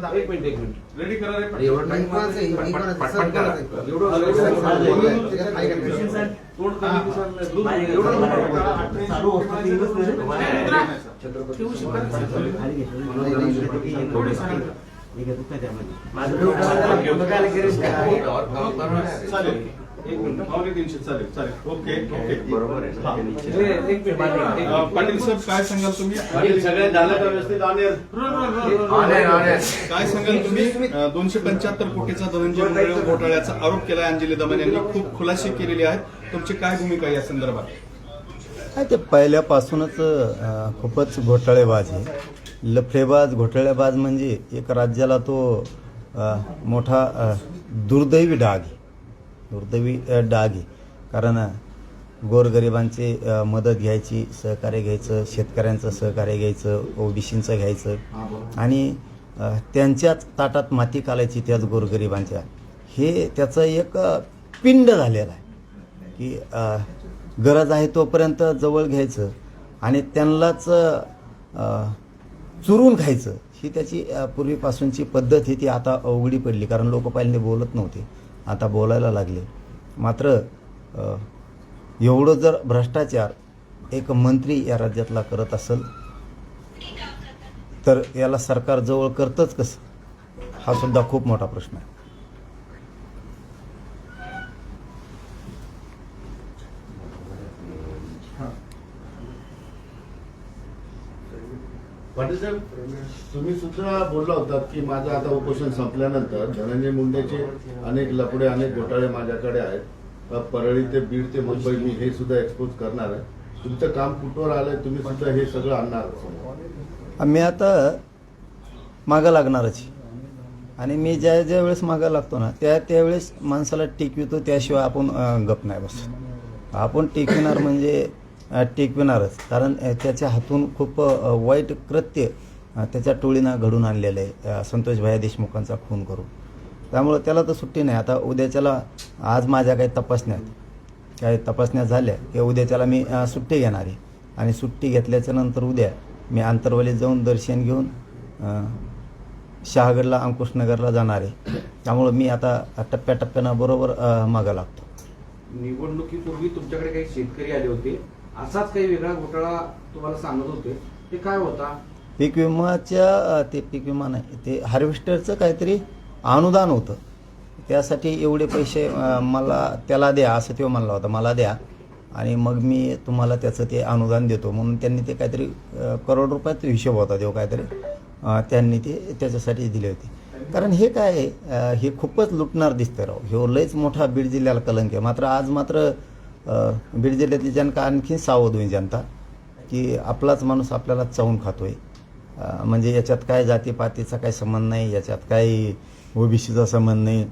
एक minute ready करा रे. Okay बरोबर आहे. पाटील साहेब काय सांगाल तुम्ही? सगळे झालं का व्यवस्थित? काय सांगाल तुम्ही? 275 कोटीचा धनंजय मुंडे घोटाळ्याचा आरोप केलाय अंजली दमन यांनी, खूप खुलासे केलेले आहेत. तुमची काय भूमिका या संदर्भात? ते पहिल्यापासूनच खूपच घोटाळेबाज आहे, लफडेबाज घोटाळेबाज. म्हणजे एक राज्याला तो मोठा दुर्दैवी डाग आहे, दुर्दैवी डाग आहे. कारण गोरगरिबांची मदत घ्यायची, सहकार्य घ्यायचं, शेतकऱ्यांचं सहकार्य घ्यायचं, ओबीसींचं घ्यायचं आणि त्यांच्याच ताटात माती कालायची त्याच गोरगरिबांच्या. हे त्याचं एक पिंड झालेलं आहे की गरज आहे तोपर्यंत जवळ घ्यायचं आणि त्यांनाच चुरून खायचं. ही त्याची पूर्वीपासूनची पद्धत ही ती आता अवघडी पडली. कारण लोक पहिल्यांदा बोलत नव्हते, आता बोलायला लागले. मात्र एवढं जर भ्रष्टाचार एक मंत्री या राज्यातला करत असेल तर याला सरकार जवळ करतंच कसं, हा सुद्धा खूप मोठा प्रश्न आहे. पाटील साहेब, तुम्ही सुद्धा बोलला होतात की माझं आता उपोषण संपल्यानंतर धनंजय मुंडेचे अनेक लफडे, अनेक घोटाळे माझ्याकडे आहेत. परळी ते बीड ते मुंबई मी हे सुद्धा एक्सपोज करणार आहे. तुमचं काम कुठवर आलंय? तुम्ही सुद्धा हे सगळं आणणार? मी आता मागं लागणारच आणि मी ज्या ज्या वेळेस मागं लागतो ना त्यावेळेस माणसाला टिकवितो, त्याशिवाय आपण गप नाही बसतो. आपण टिकविणार म्हणजे टिकविणारच. कारण त्याच्या हातून खूप वाईट कृत्य त्याच्या टोळीनं घडून आणलेलं आहे, संतोष भैया देशमुखांचा खून करून. त्यामुळं त्याला तर सुट्टी नाही. आता उद्याच्याला आज माझ्या काही तपासण्या झाल्या की उद्याच्याला मी सुट्टी घेणार आहे आणि सुट्टी घेतल्याच्या नंतर उद्या मी आंतरवालीत जाऊन दर्शन घेऊन शहागडला, अंकुशनगरला जाणार आहे. त्यामुळं मी आता टप्प्याटप्प्यानं बरोबर मागं लागतो. निवडणुकीपूर्वी तुमच्याकडे काही शेतकरी आले होते, असाच काही वेगळा घोटाळा तुम्हाला सांगत होते, ते काय होता? पीक विमाच्या, ते पीक विमा नाही, ते हार्वेस्टरचं काहीतरी अनुदान होतं. त्यासाठी एवढे पैसे मला त्याला द्या असं तो म्हणला होता, मला द्या आणि मग मी तुम्हाला त्याचं ते अनुदान देतो म्हणून त्यांनी ते काहीतरी करोड रुपयाचा हिशोब होता तो काहीतरी त्यांनी ते त्याच्यासाठी दिले होते. कारण हे काय आहे, हे खूपच लुटणार दिसतं राव. हे लयच मोठा बीड जिल्ह्याला कलंक आहे. मात्र आज मात्र बीड जिल्ह्यातली जनता आणखी सावध होईल जनता की आपलाच माणूस आपल्याला चावून खातोय. म्हणजे याच्यात काय जातीपातीचा काही संबंध नाही, याच्यात काही ओबीसीचा संबंध नाही.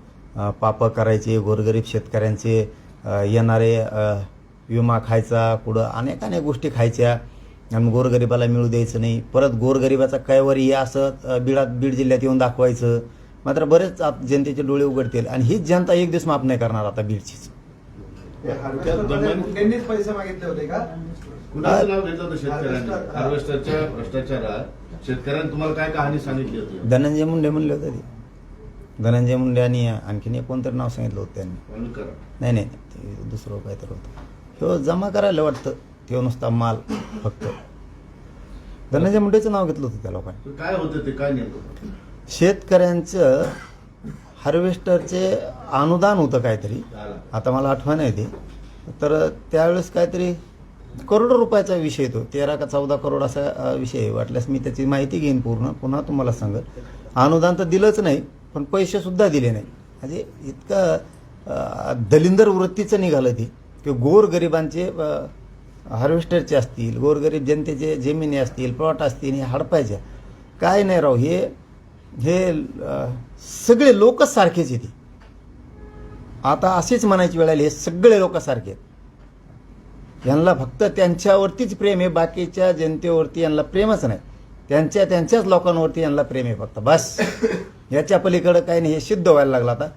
पापं करायचे गोरगरीब शेतकऱ्यांचे, येणारे विमा खायचा, कुठं अनेक गोष्टी खायच्या आणि गोरगरिबाला मिळू द्यायचं नाही. परत गोरगरिबाचा कैवारी हे असं बीड जिल्ह्यात येऊन दाखवायचं. मात्र बरेच जनतेचे डोळे उघडतील आणि हीच जनता एक दिवस माफ नाही करणार आता बीडचीच. पैसे मागितले होते का? कुणाचं नाव घेतलं होतं शेतकऱ्यांनी? हार्वेस्टरच्या भ्रष्टाचारात शेतकऱ्यांनी तुम्हाला काय कहाणी सांगितली होती? धनंजय मुंडे म्हणले होते ते. धनंजय मुंडे आणि आणखीन एक कोणतरी नाव सांगितलं होतं त्यांनी. नाही ते दुसरं काहीतरी होतं. हो जमा करायला वाटतं, ते नुसता माल फक्त. धनंजय मुंडेचं नाव घेतलं होतं त्या लोकांनी. काय होतं ते? काय नेमकं? शेतकऱ्यांचं हार्वेस्टरचे अनुदान होतं काहीतरी, आता मला आठवण आहे ते. तर त्यावेळेस काहीतरी करोडो रुपयाचा विषय येतो, 13 का 14 करोड असा विषय. वाटल्यास मी त्याची माहिती घेईन पुन्हा तुम्हाला सांगेल. अनुदान तर दिलंच नाही पण पैसे सुद्धा दिले नाही. म्हणजे इतकं दलिंदर वृत्तीचं निघालं ते की गोरगरिबांचे हार्वेस्टरचे असतील, गोरगरीब जनतेचे जमिनी असतील, प्लॉट असतील, हे हडपायच्या काय नाही राव. हे सगळे लोकच सारखेच येते. आता असेच म्हणायची वेळ आली, हे सगळे लोक सारखे आहेत. यांना फक्त त्यांच्यावरतीच प्रेम आहे, बाकीच्या जनतेवरती यांना प्रेमच नाही. त्यांच्याच लोकांवरती यांना प्रेम आहे फक्त, बस. याच्या पलीकडे काही नाही, हे सिद्ध व्हायला लागलं आता.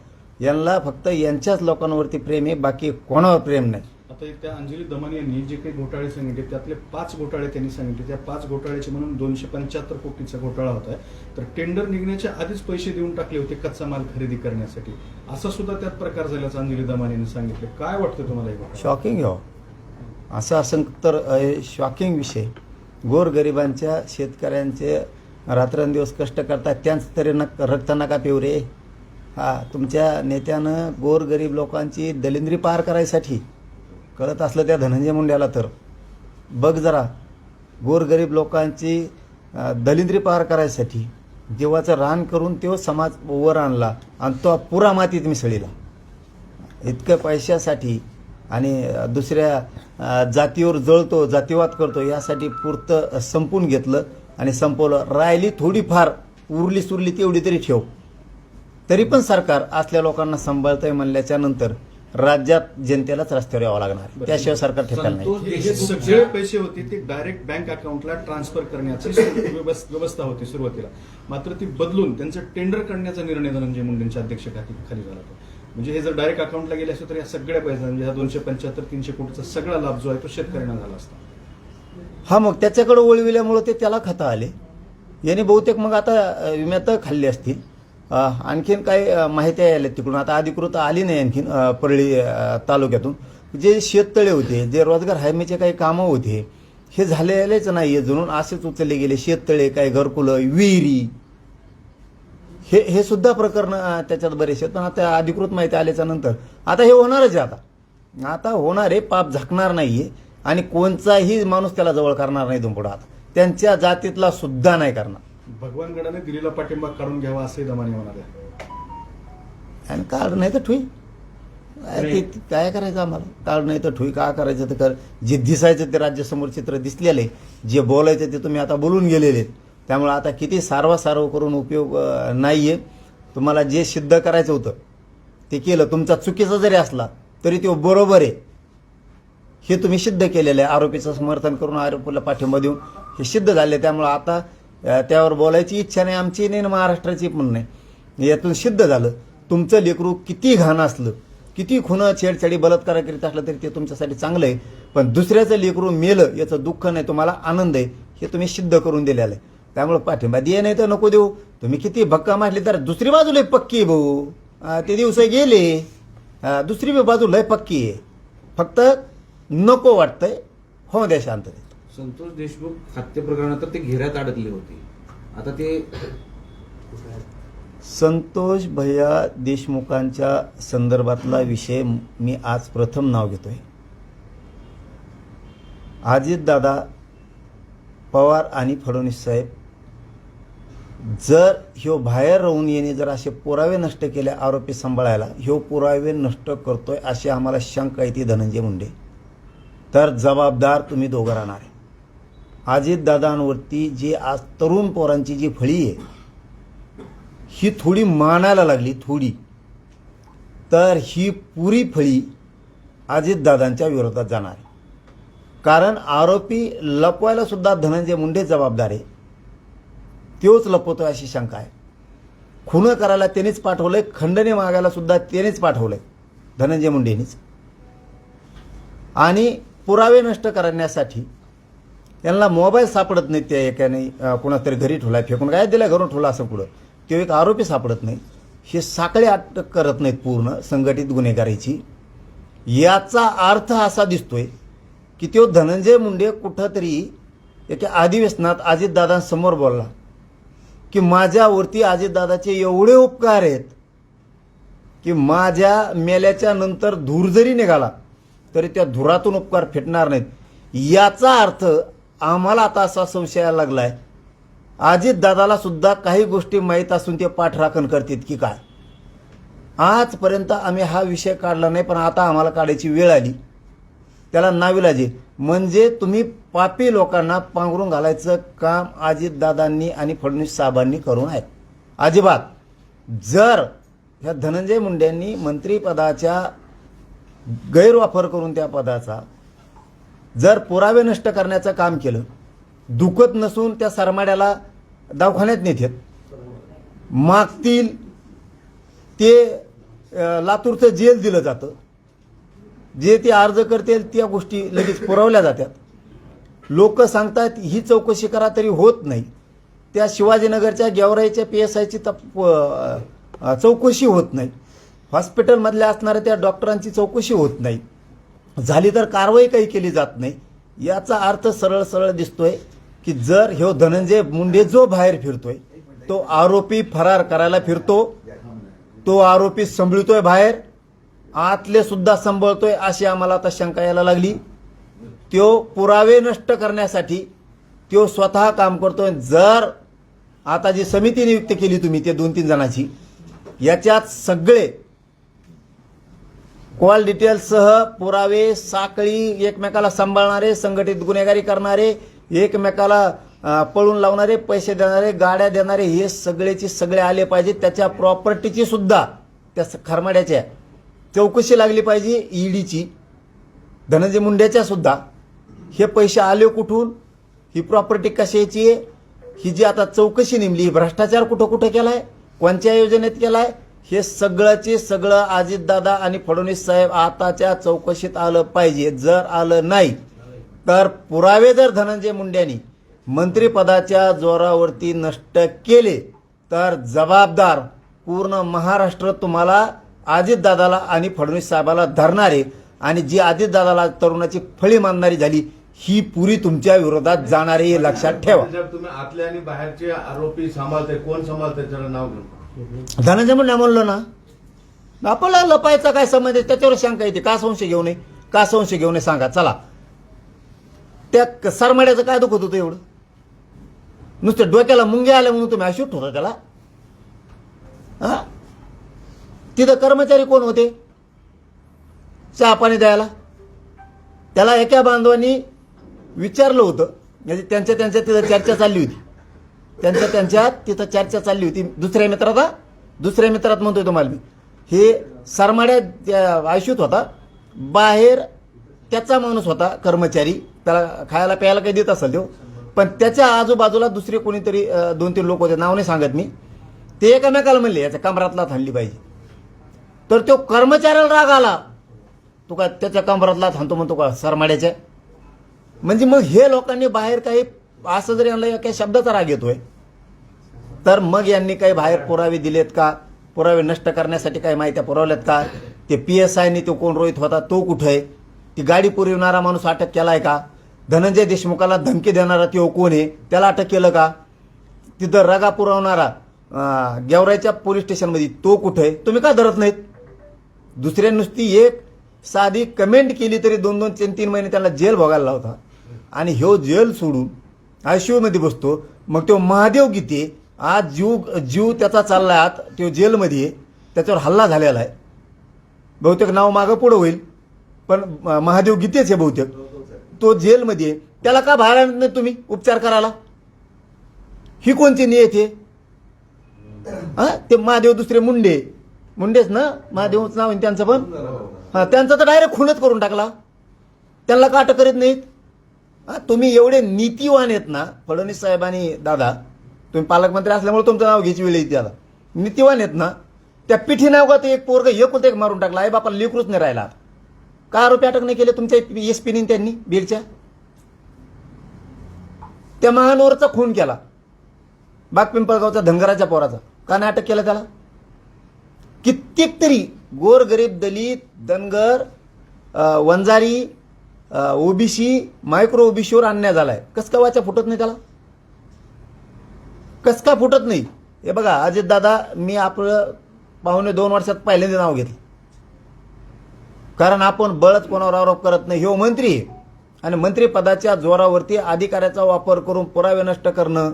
यांना फक्त यांच्याच लोकांवरती प्रेम आहे, बाकी कोणावर प्रेम नाही. आता त्या अंजली दमानी यांनी जे काही घोटाळे सांगितले त्यातले 5 घोटाळे त्यांनी सांगितले. त्या 5 घोटाळ्याचे म्हणून 275 कोटीचा घोटाळा होता. तर टेंडर निघण्याच्या आधीच पैसे देऊन टाकले होते कच्चा माल खरेदी करण्यासाठी, असा सुद्धा त्यात प्रकार झाल्याचं अंजली दमानी यांनी सांगितले. काय वाटतं तुम्हाला हे घोटाळा? शॉकिंग हो, असं तर शॉकिंग विषय. गोरगरिबांच्या शेतकऱ्यांचे रात्रंदिवस कष्ट करतात, त्यांचं तरी रक्त नका पिऊ रे. तुमच्या नेत्यानं गोरगरीब लोकांची दलिंद्री पार करायसाठी, कळत असलं त्या धनंजय मुंड्याला तर बघ जरा, गोरगरीब लोकांची दलिंद्री पार करायसाठी देवाचं रान करून तो समाज वर आणला आणि तो पुरा मातीत मिसळीला. इतकं पैशासाठी आणि दुसऱ्या जातीवर जळतो, जातीवाद करतो, यासाठी पुरतं संपून घेतलं आणि संपवलं. राहिली थोडीफार उरली सुरली तेवढी तरी ठेव. तरी पण सरकार असल्या लोकांना सांभाळतंय म्हणल्याच्या नंतर राज्यात जनतेलाच रस्त्यावर यावं लागणार, त्याशिवाय सरकार ठेकायला नाही. हे सगळे पैसे होते ते डायरेक्ट बँक अकाउंटला ट्रान्सफर करण्याची व्यवस्था होती सुरुवातीला, मात्र ती बदलून त्यांचं टेंडर करण्याचा निर्णय धनंजय मुंडेंच्या अध्यक्षतेखाली झाला होता. म्हणजे हे जर डायरेक्ट अकाउंटला गेले असते तर या सगळ्या पैसा, म्हणजे हा 275-300 कोटीचा सगळा लाभ जो आहे तो शेतकऱ्यांना झाला असता. मग त्याच्याकडे वळविल्यामुळे त्याला खाता आले. याने बहुतेक मग आता विम्यात खाल्ली असतील. आणखीन काय माहिती आहे तिकडून, आता अधिकृत आली नाही आणखीन परळी तालुक्यातून. जे शेततळे होते, जे रोजगार हमीचे काही कामं होते, हे झालेलेच नाही. जणून असेच उचलले गेले. शेततळे, काही घरकुलं, विहिरी, हे सुद्धा प्रकरण त्याच्यात बरेचसे. पण आता अधिकृत माहिती आल्याच्या नंतर आता हे होणारच आहे. आता होणार आहे, पाप झाकणार नाहीये आणि कोणताही माणूस त्याला जवळ करणार नाही इथून पुढे. आता त्यांच्या जातीतला सुद्धा नाही करणार. भगवानगडाने दिलेला पाठिंबा काढून घ्यावा असे दमानी होणार आहे. आणि काढ नाही तर ठुई, काय करायचं आम्हाला? काढ नाही तर ठुई, का करायचं तर कर. जे दिसायचं ते राज्यासमोर चित्र दिसलेले, जे बोलायचं ते तुम्ही आता बोलून गेलेले. त्यामुळे आता किती सारवासारव करून उपयोग नाहीये. तुम्हाला जे सिद्ध करायचं होतं ते केलं. तुमचा चुकीचा जरी असला तरी तो बरोबर आहे हे तुम्ही सिद्ध केलेलं आहे. आरोपीचं समर्थन करून आरोपीला पाठिंबा देऊन हे सिद्ध झाले. त्यामुळे आता त्यावर बोलायची इच्छा नाही आमची, नाही महाराष्ट्राची पण नाही. यातून सिद्ध झालं तुमचं लेकरू किती घाण असलं, किती खुनं छेडछाडी बलात्कार करीत असलं तरी ते तुमच्यासाठी चांगलं आहे. पण दुसऱ्याचं लेकरू मेलं याचं दुःख नाही, तुम्हाला आनंद आहे, हे तुम्ही सिद्ध करून दिलेलं आहे. त्यामुळे पाठिंबा दे नाही तर नको देऊ. तुम्ही किती भक्का मारली तर दुसरी बाजू लय पक्की आहे भाऊ. ते दिवस गेले, दुसरी बाजू लय पक्की आहे. फक्त नको वाटतंय हो द्या शांततेत. संतोष देशमुख हत्या प्रकरणात ते घेऱ्यात अडकले होते. आता ते संतोष भैया देशमुखांच्या संदर्भातला विषय मी आज प्रथम नाव घेतोय. अजितदादा पवार आणि फडणवीस साहेब जर ह्यो बाहेर राहून येणे जर असे पुरावे नष्ट केले आरोपी सांभाळायला, ह्यो पुरावे नष्ट करतोय अशी आम्हाला शंका येते धनंजय मुंडे. तर जबाबदार तुम्ही दोघं राहणार आहे. अजितदादांवरती जी आज तरुण पोरांची जी फळी आहे ही थोडी मानायला लागली थोडी, तर ही पुरी फळी अजितदादांच्या विरोधात जाणार आहे. कारण आरोपी लपवायला सुद्धा धनंजय मुंडे जबाबदार आहे, तोच लपवतोय अशी शंका आहे. खून करायला त्यानेच पाठवलंय, खंडणी मागायला सुद्धा त्यानेच पाठवलंय धनंजय मुंडेंनीच. आणि पुरावे नष्ट करण्यासाठी यांना मोबाईल सापडत नाहीत. त्या एकाने कोणातरी घरी ठेवलाय, फेकून काय दिला घरून ठेवला असं पुढं, तो एक आरोपी सापडत नाही. हे साखळे अटक करत नाहीत पूर्ण संघटित गुन्हेगारीची. याचा अर्थ असा दिसतोय की तो धनंजय मुंडे कुठंतरी एका अधिवेशनात अजितदादांसमोर बोलला की माझ्यावरती अजितदादाचे एवढे उपकार आहेत की माझ्या मेल्याच्या नंतर धूर जरी निघाला तरी त्या धुरातून उपकार फेटणार नाहीत. याचा अर्थ आम्हाला आता असा संशय यायला लागलाय अजितदादाला सुद्धा काही गोष्टी माहीत असून ते पाठराखण करतात की काय. आजपर्यंत आम्ही हा विषय काढला नाही, पण आता आम्हाला काढायची वेळ आली. त्याला नाविलाज आहे. म्हणजे तुम्ही पापी लोकांना पांघरून घालायचं काम अजितदादांनी आणि फडणवीस साहेबांनी करू नये अजिबात. जर ह्या धनंजय मुंडेंनी मंत्रिपदाच्या गैरवापर करून त्या पदाचा जर पुरावे नष्ट करण्याचं काम केलं, दुखत नसून त्या सरमाड्याला दवाखान्यात नेतात, मागतील ते लातूरचं जेल दिलं जातं, जे ते अर्ज करतील त्या गोष्टी लगेच पुरवल्या जातात. लोक सांगतात ही चौकशी करा तरी होत नाही. त्या शिवाजीनगरच्या गेवराईच्या PSIची चौकशी होत नाही. हॉस्पिटलमधल्या असणाऱ्या त्या डॉक्टरांची चौकशी होत नाही. झाली तर कारवाई काही केली जात नाही. याचा अर्थ सरळ सरळ दिसतोय की जर ह्यो धनंजय मुंडे जो बाहेर फिरतोय तो आरोपी फरार करायला फिरतो, तो आरोपी संभळतोय बाहेर, आतले सुद्धा संभळतोय अशी आम्हाला आता शंका यायला लागली. तो पुरावे नष्ट करण्यासाठी तो स्वतः काम करतोय. जर आता जी समिती नियुक्त केली तुम्ही ते 2-3 जणांची, याच्यात सगळे कॉल डिटेल्ससह पुरावे, साखळी, एकमेकाला सांभाळणारे, संघटित गुन्हेगारी करणारे, एकमेकाला पळून लावणारे, पैसे देणारे, गाड्या देणारे, हे सगळेचे सगळे आले पाहिजे. त्याच्या प्रॉपर्टीची सुद्धा त्या खरमाड्याच्या चौकशी लागली पाहिजे, ईडीची, धनंजय मुंडेच्या सुद्धा. हे पैसे आले कुठून, ही प्रॉपर्टी कशाची आहे, ही जी आता चौकशी नेमली, ही भ्रष्टाचार कुठं कुठं केलाय, कोणत्या योजनेत केलाय, हे सगळंचे सगळं अजितदादा आणि फडणवीस साहेब आताच्या चौकशीत आलं पाहिजे. जर आलं नाही तर पुरावे जर धनंजय मुंडेंनी मंत्रिपदाच्या जोरावरती नष्ट केले तर जबाबदार पूर्ण महाराष्ट्र तुम्हाला अजितदादाला आणि फडणवीस साहेबाला धरणारे, आणि जी अजितदादाला तरुणाची फळी मानणारी झाली ही पुरी तुमच्या विरोधात जाणारे, हे लक्षात ठेवा. जर तुम्ही आतले आणि बाहेरचे आरोपी सांभाळते, कोण सांभाळते त्याला नाव घेऊ. धनंजय मुंडे म्हणलो ना, आपल्याला लपायचा काय संबंध आहे, त्याच्यावर शंका येते. का संशय घेऊ नये, का संशय घेऊ नये सांगा. चला, त्या सरमाड्याचं काय दुखत होतं एवढं, नुसतं डोक्याला मुंग्या आल्या म्हणून तुम्ही अशूट होता त्याला. हा, तिथं कर्मचारी कोण होते चहा पाणी द्यायला? त्याला एका बांधवांनी विचारलं होतं, म्हणजे त्यांच्या तिथं चर्चा चालली होती, त्यांच्यात तिथं चर्चा चालली होती. दुसऱ्या मित्रात म्हणतोय तुम्हाला मी, हे सरमाड्यात आयुष्यात होता, बाहेर त्याचा माणूस होता कर्मचारी, त्याला खायला प्यायला काही देत असेल तो, पण त्याच्या आजूबाजूला दुसरे कोणीतरी 2-3 लोक होते, नाव नाही सांगत मी, ते एकमेकाला म्हणले याच्या कमरातला थांबली पाहिजे. तर तो कर्मचाऱ्याला राग आला, तो का त्याच्या कमरातला थांबतो म्हणतो का सरमाड्याच्या. म्हणजे मग हे लोकांनी बाहेर काही असं जरी आणलं काही शब्दाचा राग येतोय, तर मग यांनी काही बाहेर पुरावे दिलेत का, पुरावे नष्ट करण्यासाठी काही माहित्या पुरवल्यात का, ते PSIनी तो कोण रोहित होता तो कुठं आहे, ती गाडी पुरविणारा माणूस अटक केलाय का, धनंजय देशमुखाला धमकी देणारा तो कोण आहे त्याला अटक केलं का, तिथं रगा पुरवणारा गेवराईच्या पोलीस स्टेशनमध्ये तो कुठं आहे, तुम्ही का धरत नाहीत? दुसऱ्या नुसती एक साधी कमेंट केली तरी 2-2, 3-3 महिने त्यांना जेल भोगायला लावता, आणि ह्यो जेल सोडून ICU मध्ये बसतो. मग तो महादेव गीते आज जीव त्याचा चाललाय, आत तो जेलमध्ये, त्याच्यावर हल्ला झालेला आहे, बहुतेक नाव मागं पुढं होईल पण महादेव गीतेच आहे बहुतेक, तो जेलमध्ये, त्याला का बाहेर आणत नाही तुम्ही उपचार करायला? ही कोणती नियत आहे? ते महादेव दुसरे मुंडेच ना, महादेवच नाव आहे त्यांचं, पण त्यांचा तर डायरेक्ट खूनच करून टाकला, त्यांना का अटक करीत नाहीत? तुम्ही एवढे नीतिवान आहेत ना फडणवीस साहेबांनी, दादा तुम्ही पालकमंत्री असल्यामुळे तुमचं नाव घ्यायची वेळ येते, आता नीतिवान आहेत ना, त्या पिठी नाव का एक पोरग एक मारून टाकला, आई बापाला लेकरूच नाही राहिला, का आरोपी अटक नाही केले तुमच्या SP त्यांनी बीडच्या? त्या महानोरचा खून केला, बागपिंपळगावचा धनगराच्या पोराचा, का नाही अटक केला त्याला? कित्येक तरी गोरगरीब, दलित, धनगर, वंजारी, OBC, मायक्रो OBCवर अन्याय झालाय, कस का वाचा फुटत नाही त्याला? कस का फुटत नाही? हे बघा अजितदादा, मी आपलं 1.5-2 वर्षात पहिल्यांदा नाव घेतलं, कारण आपण बळच कोणावर आरोप करत नाही. हे मंत्री आहे, आणि मंत्रिपदाच्या जोरावरती अधिकाऱ्याचा वापर करून पुरावे नष्ट करणं,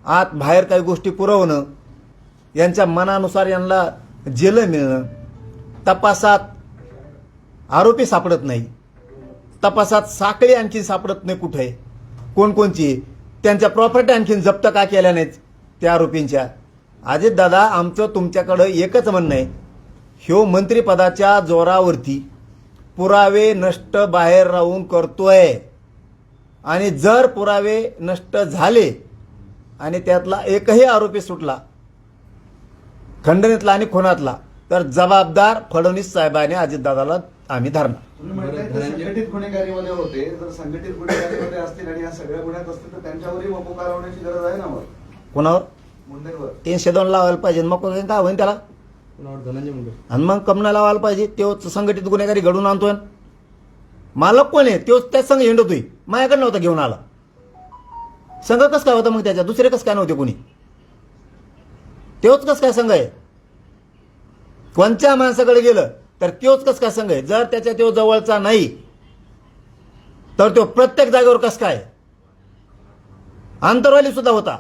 आत बाहेर काही गोष्टी पुरवणं, यांच्या मनानुसार यांना जेल मिळणं, तपासात आरोपी सापडत नाही, तपासात साखळी आणखी सापडत नाही कुठे, कोणकोणची, त्यांच्या प्रॉपर्टी आणखीन जप्त का केल्या नाहीत त्या आरोपींच्या, अजितदादा, आमचं तुमच्याकडं एकच म्हणणं आहे, ह्यो मंत्रिपदाच्या जोरावरती पुरावे नष्ट बाहेर राहून करतोय, आणि जर पुरावे नष्ट झाले आणि त्यातला एकही आरोपी सुटला खंडणीतला आणि खुनातला, तर जबाबदार फडणवीस साहेबांनी अजितदादाला आम्ही धरणार. तुम्ही म्हणताय ते संघटित गुन्हेगारीमध्ये होते, जर संघटित गुन्हेगारीमध्ये असतील आणि या सगळ्या गुन्ह्यात असतील तर त्यांच्यावरही मोको कारवाईची गरज आहे ना. मग कोणावर मुंडेंवर 302 लावायला पाहिजे, मग काय होईल त्याला? धनंजय मुंडे आणि मग कमना लावायला पाहिजे. तोच संघटित गुन्हेगारी घडून आणतोय. मालक कोण आहे? तोच त्याच संघ हिंडतोय. माझ्याकडे नव्हता घेऊन आला. संघ कस काय होता मग त्याच्या? दुसरे कस काय नव्हते कोणी? तोच कस काय संघ आहे? कोणत्या माणसाकडे गेलं तर तोच कस काय संघ आहे? जर त्याच्या तो जवळचा नाही तर तो प्रत्येक जागेवर कस काय? आंतरवाली सुद्धा होता,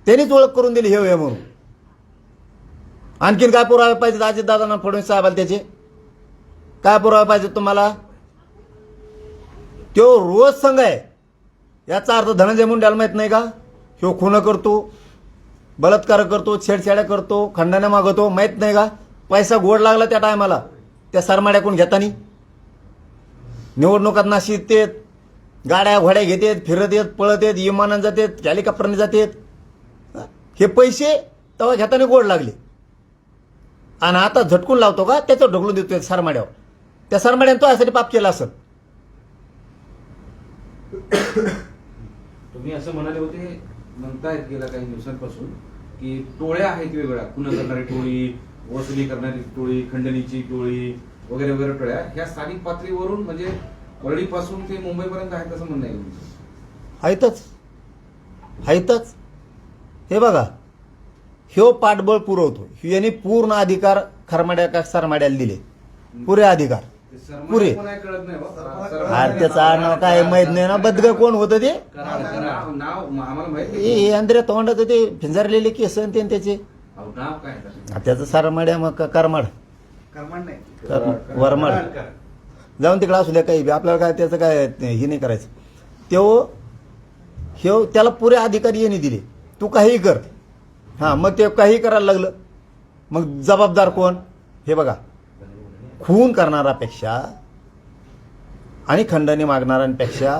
त्यांनीच ओळख करून दिली हे म्हणून. आणखीन काय पुरावे पाहिजेत अजितदादांना, फडणवीस साहेबाला? त्याचे काय पुरावे पाहिजेत तुम्हाला? तो रोज संघ आहे, याचा अर्थ धनंजय मुंडेला माहित नाही का? ह्यो खून करतो, बलात्कार करतो, छेडछाड्या करतो, खंडण्या मागवतो, माहित नाही का? पैसा गोड लागला त्या टायमाला त्या सरमाड्याकडून घेतानी. निवडणुकात नाशिक येत, गाड्या घोड्या घेतात, फिरत येत, पळत येत, विमानानं जातात, हेलिकॉप्टरने जातात. हे पैसे तेव्हा घेताना गोड लागले, आणि आता झटकून लावतो का? त्याच्यावर ढकलून देतोय सरमाड्यावर. त्या सरमाड्याने तो यासाठी पाप केला असेल. तुम्ही असं म्हणाले होते, म्हणतायत गेल्या काही दिवसांपासून की टोळ्या आहेत वेगवेगळ्या, खुन करणारी टोळी, वसुली करणारी टोळी, खंडणीची टोळी वगैरे वगैरे टोळ्या ह्या स्थानिक पातळीवरून म्हणजे परळीपासून ते मुंबईपर्यंत आहेत असं म्हणणं आहे तुमचं? आहेतच. हे बघा, ह्यो पाठबळ पुरवतो. याने पूर्ण अधिकार खरमाड्या सरमाड्याला दिले, पुरे अधिकार ते सरमाळे पुरे. कोण आहे कळत नाही बा. अरे त्याचं नाव काय माहित नाही ना. बदग कोण होतं ते? नाव आम्हाला माहित नाही. हे अंधऱ्या तोंडाचं ते फिंजारलेले केस आणि ते त्याचे. अहो, नाव काय आहे? त्याचं सरमाड्या मग करमाड, कर्मण नाही. वरमाड, जाऊन तिकडे असू द्या काही बी. आपल्याला काय त्याचं काय हे नाही करायचं. ह्यो त्याला पुरे अधिकार याने दिले, तू काही कर. हां, मग ते काही करायला लागलं, मग जबाबदार कोण? हे बघा, खून करणारापेक्षा आणि खंडणी मागणाऱ्यांपेक्षा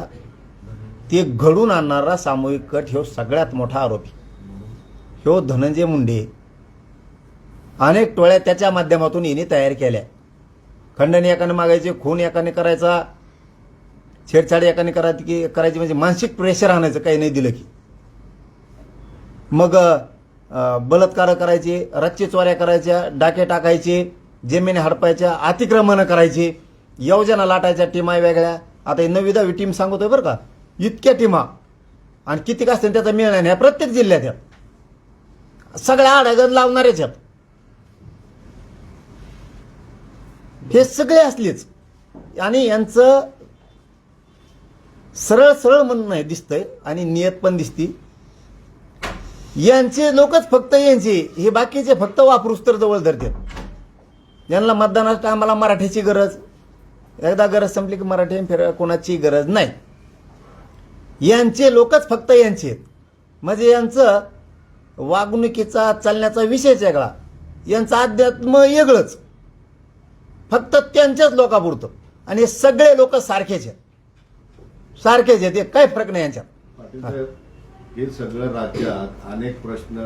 ते घडून आणणारा सामूहिक कट ह्यो सगळ्यात मोठा आरोपी. ह्यो धनंजय मुंडे. अनेक टोळ्या त्याच्या माध्यमातून यांनी तयार केल्या. खंडणी एकाने मागायचे, खून एकाने करायचा, छेडछाड एकाने करायची, म्हणजे मानसिक प्रेशर आणायचं काही नाही दिलं की. मग बलात्कार करायचे, रच्चे चोऱ्या करायच्या, डाके टाकायचे, जमिनी हडपायच्या, अतिक्रमण करायचे, योजना लाटायच्या, टीमा वेगळ्या. आता ही 9वी टीम सांगतोय बरं का, इतक्या टीमा, आणि किती असते त्याचा मिळणार नाही. प्रत्येक जिल्ह्यात आहेत, सगळ्या आडागत लावणारेच आहेत. हे सगळे असलेच, आणि यांचं सरळ सरळ म्हणणं आहे दिसतंय, आणि नियत पण दिसती. यांचे लोकच फक्त यांचे, हे बाकीचे फक्त वापरूस तर जवळ धरतात. यांना मतदानाच्या टायमाला मराठीची गरज, एकदा गरज संपली की मराठी फिर कोणाची गरज नाही. यांचे लोकच फक्त यांचे आहेत. म्हणजे यांचं वागणुकीचा चालण्याचा विषयच वेगळा, यांचं अध्यात्म वेगळंच, फक्त त्यांच्याच लोकापुरतं. आणि हे सगळे लोक सारखेच आहेत, हे काही फरक नाही यांच्यात. पाटील साहेब, हे सगळं राज्यात अनेक प्रश्न,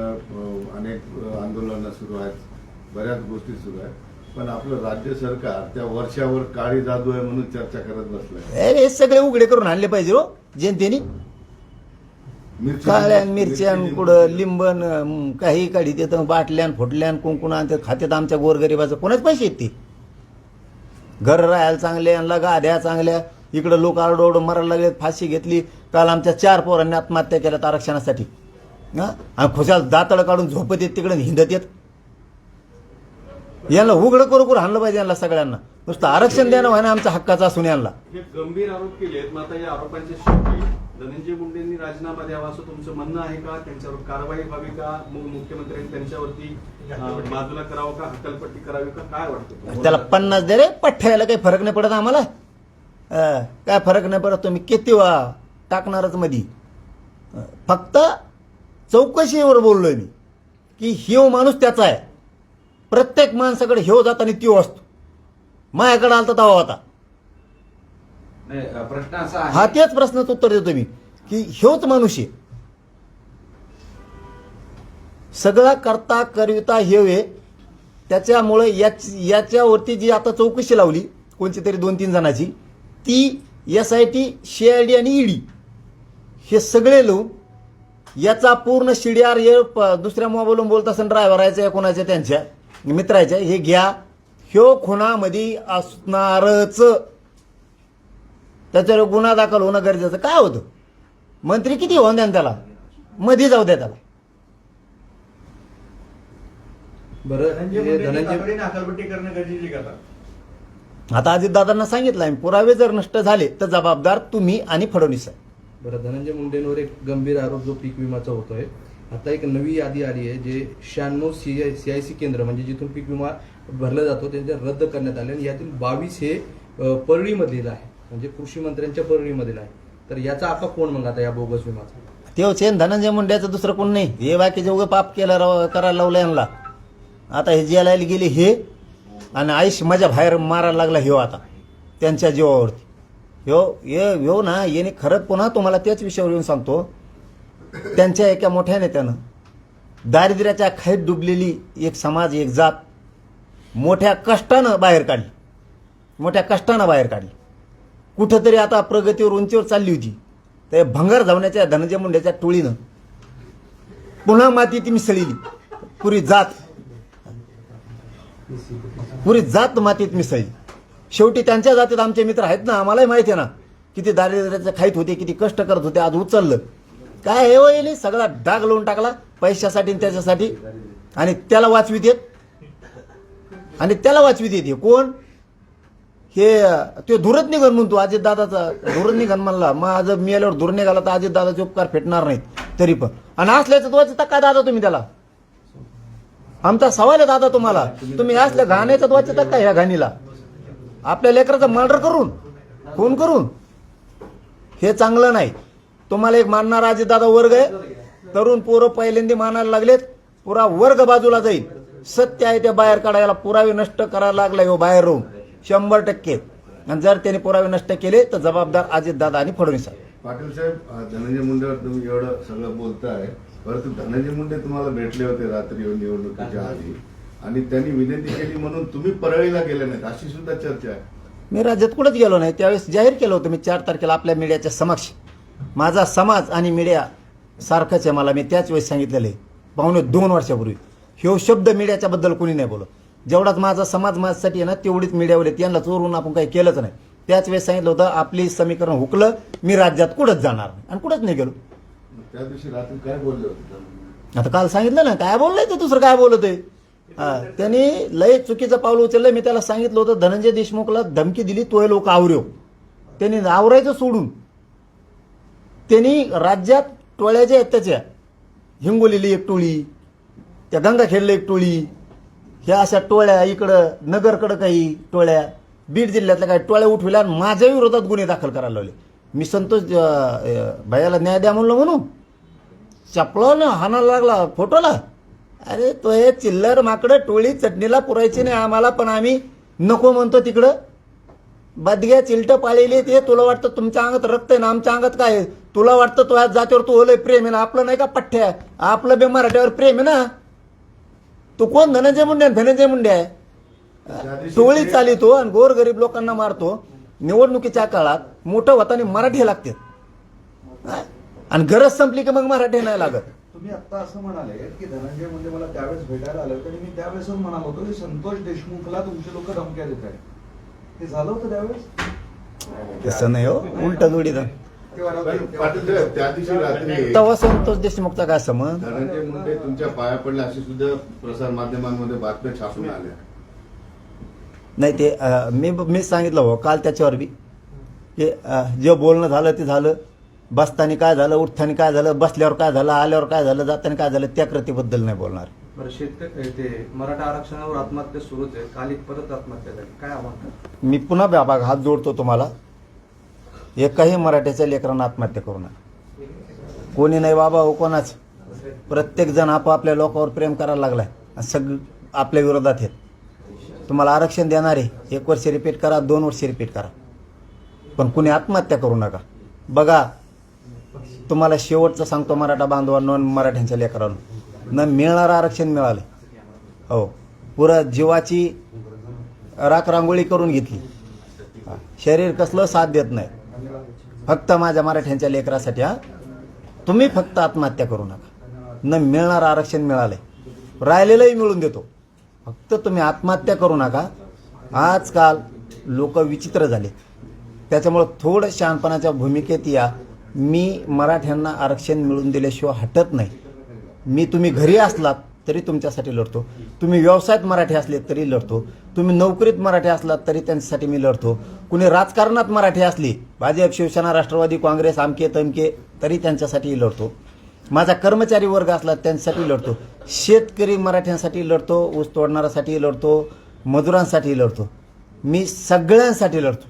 अनेक आंदोलनं सुरू आहेत, बऱ्याच गोष्टी सुरू आहेत, पण आपलं राज्य सरकार त्या वर्षावर काळी जादू आहे म्हणून चर्चा करत बसलंय. हे सगळे उघडे करून आणले पाहिजे हो जनतेने. काळ्या मिरच्यान कुठं लिंबन काही काढी देतं, बाटल्यान फुटल्यान कुंकुण आणतात, खात्यात आमच्या गोरगरिबाचं कोणाच पैसे आहेत ते? घर राहायला चांगले, यांना गाद्या चांगल्या, इकडं लोक आरडोरडो मरायला लागलेत, फाशी घेतली. काल आमच्या 4 पोरांनी आत्महत्या केल्यात आरक्षणासाठी. हां, आणि खुशाल दातळ काढून झोपत येत, तिकडे हिंडत येत. यांना उघडं करू हाणलं पाहिजे यांना सगळ्यांना. नुसतं आरक्षण देणं व्हायना आमच्या हक्काचं असून यांना. हे गंभीर आरोप केलेत. मग आता या आरोपांच्या शेवटी धनंजय मुंडेंनी राजीनामा द्यावा असं तुमचं म्हणणं आहे का? त्यांच्यावर कारवाई व्हावी का? मग मुख्यमंत्र्यांनी त्यांच्यावरती बाजूला करावं का? हकालपट्टी करावी का? काय वाटतं? त्याला 50 दे रे, पठ्ठ्याला काही फरक नाही पडत आम्हाला. काय फरक नाही पडत. तुम्ही किती वा टाकणारच मधी. फक्त चौकशीवर बोललोय मी. की ह्यो माणूस त्याचा आहे. प्रत्येक माणसाकडे ह्यो जात आणि त्यो असतो. माझ्याकडे आलता तवा होता. नाही, प्रश्न असा हा आहे तेच प्रश्नाचं उत्तर देतो मी की ह्योच माणूस आहे. सगळा करता करविता हे आहे. त्याच्यामुळे याच्यावरती जी आता चौकशी लावली कोणती तरी 2-3 जणांची, ती SIT, CID आणि ED हे सगळे लावून याचा पूर्ण CDR दुसऱ्या मोबाईलवरून बोलत असेल ड्रायव्हरायच्या कोणाच्या त्यांच्या मित्राच्या, हे घ्या, ह्यो खुनामध्ये असणारच, त्याच्यावर गुन्हा दाखल होणं गरजेचं. काय होतं, मंत्री किती होऊन द्या ना त्याला, मध्ये जाऊ द्या त्याला. बरं, हे धनंजय अकालपट्टी करणं गरजेची का आता? आता अजितदादांना सांगितलं आहे, पुरावे जर नष्ट झाले तर जबाबदार तुम्ही आणि फडणवीस आहे. बरं, धनंजय मुंडेंवर एक गंभीर आरोप जो पीक विमाचा होतोय. आता एक नवी यादी आली आहे, जे 96 CIC केंद्र म्हणजे जिथून पीक विमा भरला जातो त्यांचे रद्द करण्यात आले आणि यातील 22 हे परळीमधील आहे, म्हणजे कृषी मंत्र्यांच्या परळीमधील आहे. तर याचा आता कोण मग आता या बोगस विमाचा? तेव्हाच आहे धनंजय मुंड्याचं, दुसरं कोण नाही. हे बाकीचे उगं पाप करायला लावलं यांना. आता हे जेलायला गेले हे, आणि आयुष माझ्या बाहेर मारायला लागला ह्यो आता त्यांच्या जीवावरती. ह्यो ना याने खरंच पुन्हा तुम्हाला त्याच विषयावर येऊन सांगतो, त्यांच्या एका मोठ्या नेत्यानं दारिद्र्याच्या खाईत डुबलेली एक समाज, एक जात मोठ्या कष्टानं बाहेर काढली. कुठंतरी आता प्रगतीवर, उंचीवर चालली होती. तर भंगार धावण्याच्या धनंजय मुंड्याच्या टोळीनं पुन्हा मातीत मिसळली. पुरी जात मातीत मिसळली. शेवटी त्यांच्या जातीत आमचे मित्र आहेत ना, आम्हालाही माहिती आहे ना किती दारिद्र्याच्या खाईत होते, किती कष्ट करत होते, आज उचललं. काय हे होईल, सगळा डाग लावून टाकला पैशासाठी आणि त्याच्यासाठी, आणि त्याला वाचवित येत. कोण हे, ते धुरत निघन म्हणतो अजितदादाचा, धुरत निघन म्हणला. माझं मी आल्यावर धुर निघाला तर अजितदादाचे उपकार फेटणार नाहीत तरी पण. आणि असल्याचं वाचता काय दादा तुम्ही त्याला? आमचा सवाल आहे दादा तुम्हाला, तुम्ही असल्या घाण्याचं वाचता काय ह्या घाणीला? आपल्या लेकराचं मर्डर करून, खून करून, हे चांगलं नाही. तुम्हाला एक मानणारा अजितदादा वर्ग आहे, तरुण पोरं पहिल्यांदा मानायला लागलेत, पुरा वर्ग बाजूला जाईल. सत्य आहे ते बाहेर काढायला, पुरावे नष्ट करायला लागला हो बाहेर राहून 100%. आणि जर त्यांनी पुरावे नष्ट केले तर जबाबदार अजितदादा आणि फडणवीस आहे. पाटील साहेब, धनंजय मुंडेवर तुम्ही एवढं सगळं बोलताय, परंतु धनंजय मुंडे तुम्हाला भेटले होते रात्री निवडणुकीच्या आधी, आणि त्यांनी विनंती केली म्हणून तुम्ही परळीला गेले नाहीत, अशी सुद्धा चर्चा आहे. मी राज्यात कुठंच गेलो नाही. त्यावेळेस जाहीर केलं होतं मी 4 तारखेला आपल्या मीडियाच्या समक्ष. माझा समाज आणि मीडिया सारखंच आहे. मला मी त्याच वेळेस सांगितलेलं आहे, 2 वर्षापूर्वी. ह्यो शब्द मीडियाच्या बद्दल कोणी नाही बोलत. जेवढाच माझा समाज माझ्यासाठी आहे ना, तेवढीच मीडियावर यांना चोरून आपण काही केलंच नाही. त्याच वेळेस सांगितलं होतं, आपली समीकरण हुकलं, मी राज्यात कुठंच जाणार नाही, आणि कुठंच नाही गेलो. त्या दिवशी रात्री काय बोलले होते? आता काल सांगितलं ना, काय बोललंय ते, दुसरं काय बोलत आहे. त्यांनी लय चुकीचं पाऊल उचललं. मी त्याला सांगितलं होतं, धनंजय देशमुखला धमकी दिली, तो लोक आवरेव. त्यांनी आवरायचं सोडून त्यांनी राज्यात टोळ्याच्या आहेत त्याच्या, हिंगोलीला एक टोळी, त्या गंगाखेडला एक टोळी, ह्या अशा टोळ्या, इकडं नगरकडं काही टोळ्या, बीड जिल्ह्यातल्या काही टोळ्या उठविल्या आणि माझ्या विरोधात गुन्हे दाखल करायला लावले. मी संतोष भैयाला न्याय द्या म्हणून चपळानं हाणायला लागला फोटोला. अरे तो हे चिल्लर माकडं टोळी चटणीला पुरायची नाही आम्हाला, पण आम्ही नको म्हणतो तिकडं. बदग्या चिलट पाळलेली ते, तुला वाटतं तुमच्या अंगात रक्त आहे ना, आमच्या अंगात काय आहे? तुला वाटतं तो आज जातीवर तू ओलय प्रेम आहे ना, आपलं नाही का पठ्ठ्या, आपलं बे मराठ्यावर प्रेम आहे ना. तू कोण? धनंजय मुंडे आहे. टोळी चालितो आणि गोरगरीब लोकांना मारतो. निवडणुकीच्या काळात मोठं होताना मराठी लागते, आणि गरज संपली की मग मराठी नाही लागत. तुम्ही आता असं म्हणाले की धनंजय मुंडे मला त्यावेळेस भेटायला आले होते, आणि मी त्यावेळेस म्हणालो होतो की संतोष देशमुखला तुमचे लोक धमक्या देत आहेत. ते झालं होतं त्यावेळेस? तसं नाही हो, उलट जोडी पाटील साहेब, त्या दिवशी रात्री तेव्हा संतोष देशमुखचा काय समज? धनंजय मुंडे तुमच्या पाया पडले अशी सुद्धा प्रसार माध्यमांमध्ये बातम्या छापून आल्या. नाही ते मी सांगितलं हो काल त्याच्यावर बी, की जे बोलणं झालं ते झालं. बसताना काय झालं, उठताना काय झालं, बसल्यावर काय झालं, आल्यावर काय झालं, जाताना काय झालं, त्या कृतीबद्दल नाही बोलणार. बरं, शेतकरी ते मराठा आरक्षणावर आत्महत्या सुरूच आहे, काल एक परत आत्महत्या झाली, काय आव्हान? मी पुन्हा बाबा हात जोडतो तुम्हाला, एकही मराठ्याच्या लेकरांना आत्महत्या करू नका. कोणी नाही बाबा हो कोणाच. प्रत्येक जण आपापल्या लोकांवर प्रेम करायला लागलाय आणि सगळं आपल्या विरोधात आहेत. तुम्हाला आरक्षण देणार आहे, 1 वर्ष रिपीट करा, 2 वर्ष रिपीट करा, पण कुणी आत्महत्या करू नका. बघा, तुम्हाला शेवटचं सांगतो मराठा बांधवांनो आणि मराठ्यांच्या लेकरांनो, न मिळणारं आरक्षण मिळालं. हो, पुरं जीवाची राखरांगोळी करून घेतली. शरीर कसलं साथ देत नाही. फक्त माझ्या मराठ्यांच्या लेकरासाठी तुम्ही फक्त आत्महत्या करू नका. न मिळणारं आरक्षण मिळालंय, राहिलेलंही मिळून देतो, फक्त तुम्ही आत्महत्या करू नका. आजकाल लोक विचित्र झाले, त्याच्यामुळं थोडं शहाणपणाच्या भूमिकेत या. मी मराठ्यांना आरक्षण मिळवून दिल्याशिवाय हटत नाही. मी तुम्ही घरी असलात तरी तुमच्यासाठी लढतो, तुम्ही व्यवसायात मराठी असले तरी लढतो, तुम्ही नोकरीत मराठी असलात तरी त्यांच्यासाठी मी लढतो, कुणी राजकारणात मराठी असली, भाजप, शिवसेना, राष्ट्रवादी, काँग्रेस, आमके तमके, तरी त्यांच्यासाठी लढतो. माझा कर्मचारी वर्ग असला त्यांच्यासाठी लढतो, शेतकरी मराठ्यांसाठी लढतो, ऊस तोडणाऱ्यासाठी लढतो, मजुरांसाठी लढतो, मी सगळ्यांसाठी लढतो.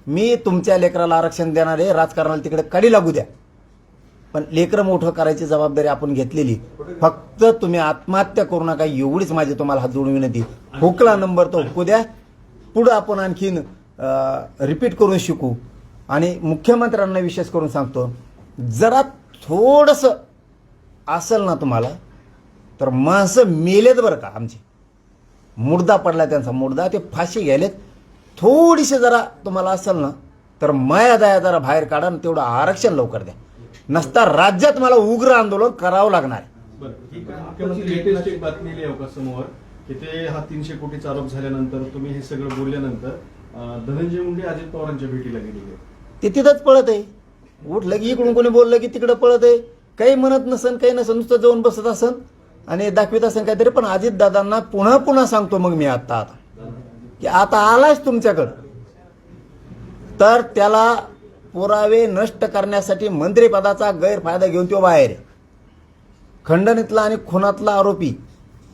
मी तुमच्या लेकराला आरक्षण देणार आहे, राजकारणाला तिकडे कडी लागू द्या, पण लेकरं मोठं करायची जबाबदारी आपण घेतलेली. फक्त तुम्ही आत्महत्या करू नका, एवढीच माझी तुम्हाला हात जोडून विनंती. हुकला नंबर तो हुकू द्या, पुढं आपण आणखीन रिपीट करून शिकू. आणि मुख्यमंत्र्यांना विशेष करून सांगतो, जरा थोडंसं असेल ना तुम्हाला, तर माणसं मेलेत बरं का, आमचे मुर्दा पडला त्यांचा मुर्दा, ते फाशी घ्यायलेत. थोडीशी जरा तुम्हाला असेल ना, तर माया दया जरा बाहेर काढा आणि तेवढं आरक्षण लवकर द्या. नसता राज्यात मला उग्र आंदोलन करावं लागणार. बरं, ही काय मुख्यमंत्री लेटेस्ट एक बातमी आली आहे का समोर, की ते हा 300 कोटीचा आरोप झाल्यानंतर, तुम्ही हे सगळं बोलल्यानंतर धनंजय मुंडे अजित पवारांच्या भेटीला गेलेले. ते तिथंच पळत आहे. उठलं की इकडून कोणी बोललं की तिकडं पळत आहे. काही म्हणत नसन, काही नसन, नुसतं जाऊन बसत असन आणि दाखवित असन काहीतरी. पण अजितदादांना पुन्हा पुन्हा सांगतो मग मी आता की आता आलाच तुमच्याकडं, तर त्याला पुरावे नष्ट करण्यासाठी मंत्रिपदाचा गैरफायदा घेऊन तो बाहेर आहे. खंडणीतला आणि खुनातला आरोपी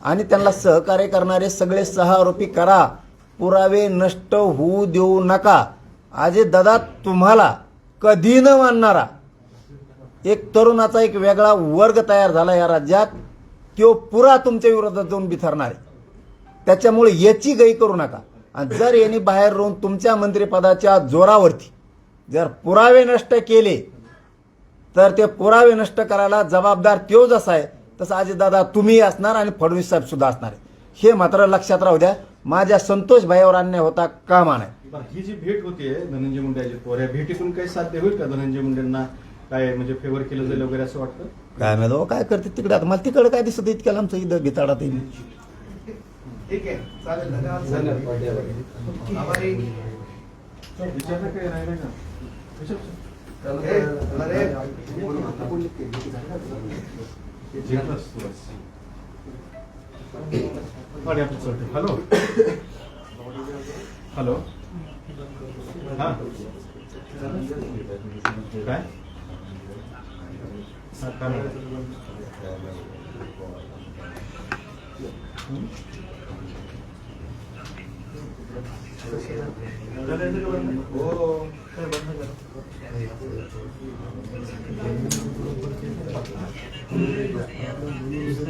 आणि त्यांना सहकार्य करणारे सगळे 6 आरोपी करा, पुरावे नष्ट होऊ देऊ नका. अजितदादा, तुम्हाला कधी न मानणारा एक तरुणाचा एक वेगळा वर्ग तयार झाला या राज्यात, तो पुरा तुमच्या विरोधात जाऊन बिथरणार आहे. त्याच्यामुळे याची गई करू नका. आणि जर यांनी बाहेर राहून तुमच्या मंत्रिपदाच्या जोरावरती जर पुरावे नष्ट केले, तर ते पुरावे नष्ट करायला जबाबदार तो जसा आहे तसं अजितदादा तुम्ही असणार आणि फडणवीस साहेब सुद्धा असणार आहे. हे मात्र लक्षात राहू द्या. माझ्या संतोष भाईवर अन्याय होता कामा नये. ही जी भेट होतीये धनंजय मुंडे अजित पवार, या भेटीतून काही साध्य होईल का? धनंजय मुंडेंना काय म्हणजे फेवर केलं जाईल वगैरे असं वाटतं? काय माहिती हो, काय करते तिकडे. आता मला तिकडे काय दिसत इतक्याला आमचं इथं भिताडात येईल. ठीक आहे, चालेल. धन्यवाद. आभारी. विचारलं काय राहिलं का? अरे, हॅलो हॅलो, हा काय